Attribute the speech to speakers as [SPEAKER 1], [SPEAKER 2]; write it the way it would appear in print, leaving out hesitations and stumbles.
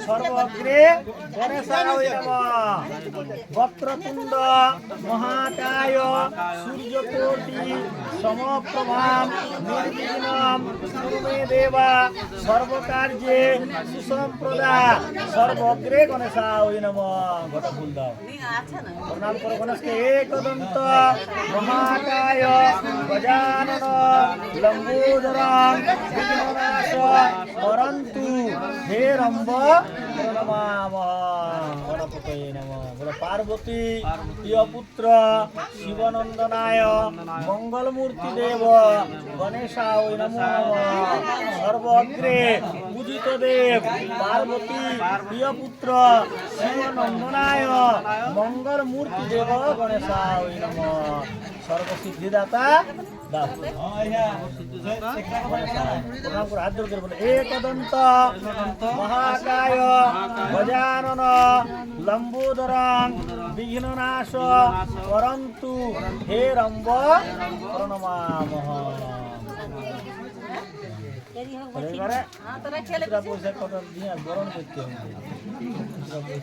[SPEAKER 1] সর্বগ্রে গণেশায় নমঃ। বক্রতুণ্ড মহাকায় সূর্যকোটি সমপ্রভাম নির্বিঘ্নম কুরু মে দেবা সর্বকার্যে সুসম্প্রদা। সর্বগ্রে গণেশায় নমঃ। গোটা ফুল দাও, প্রণাম করো গণেশকে। একদন্ত মহাকায় গজানন লম্বোদরং বিঘ্ননাশ করন্তু হে রম্ব প্রণমামঃ। গণপতয়ে নমঃ। বলো পার্বতী প্রিয় পুত্র শিবনন্দনায় মঙ্গলমূর্তি দেব গণেশায় নমঃ। সর্বগ্রে পূজিত দেব পার্বতী প্রিয় পুত্র শিবনন্দনায় মঙ্গলমূর্তি দেব গণেশায় নমঃ। সর্বসিদ্ধিদাতা দাও। প্রণাম করে হাত জোড় করে বলে একদন্ত মহাকায় গজানন লম্বোদরং বিঘ্ননাশ করন্তু হে রম্ব প্রণমামঃ। এবারে পয়সা কত দিয়ে বরণ করতে হবে।